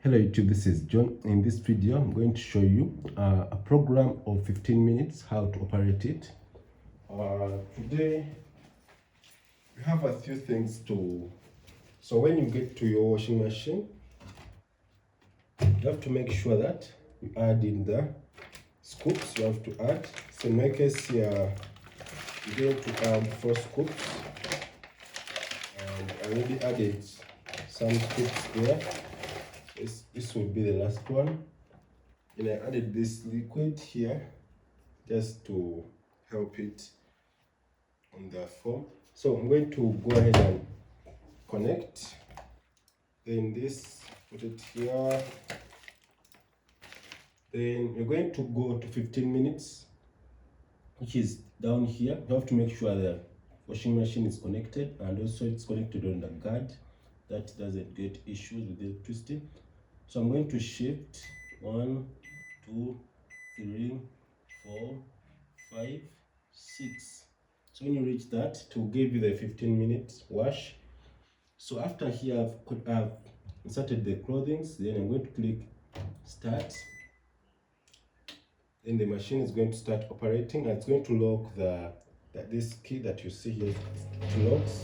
Hello YouTube, this is John. In this video I'm going to show you a program of 15 minutes, how to operate it. Today we have a few things to, so when you get to your washing machine, you have to make sure that you add in the scoops. You have to add, so in my case here I'm going to add 4 scoops, and I already added some scoops there. This will be the last one, and I added this liquid here just to help it on the form. So I'm going to go ahead and connect, then this, put it here, then you're going to go to 15 minutes, which is down here. You have to make sure the washing machine is connected, and also it's connected on the guard, that doesn't get issues with the twisting. So I'm going to shift 1, 2, 3, 4, 5, 6. So when you reach that, it will give you the 15-minute wash. So after here I've inserted the clothing, then I'm going to click start. Then the machine is going to start operating, and it's going to lock this key that you see here. It locks,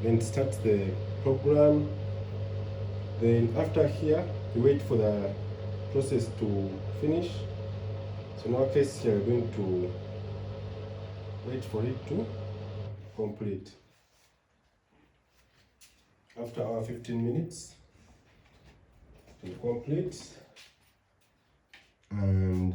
then it starts the program. Then after here, you wait for the process to finish. So in our case here, we're going to wait for it to complete. After our 15 minutes to complete, and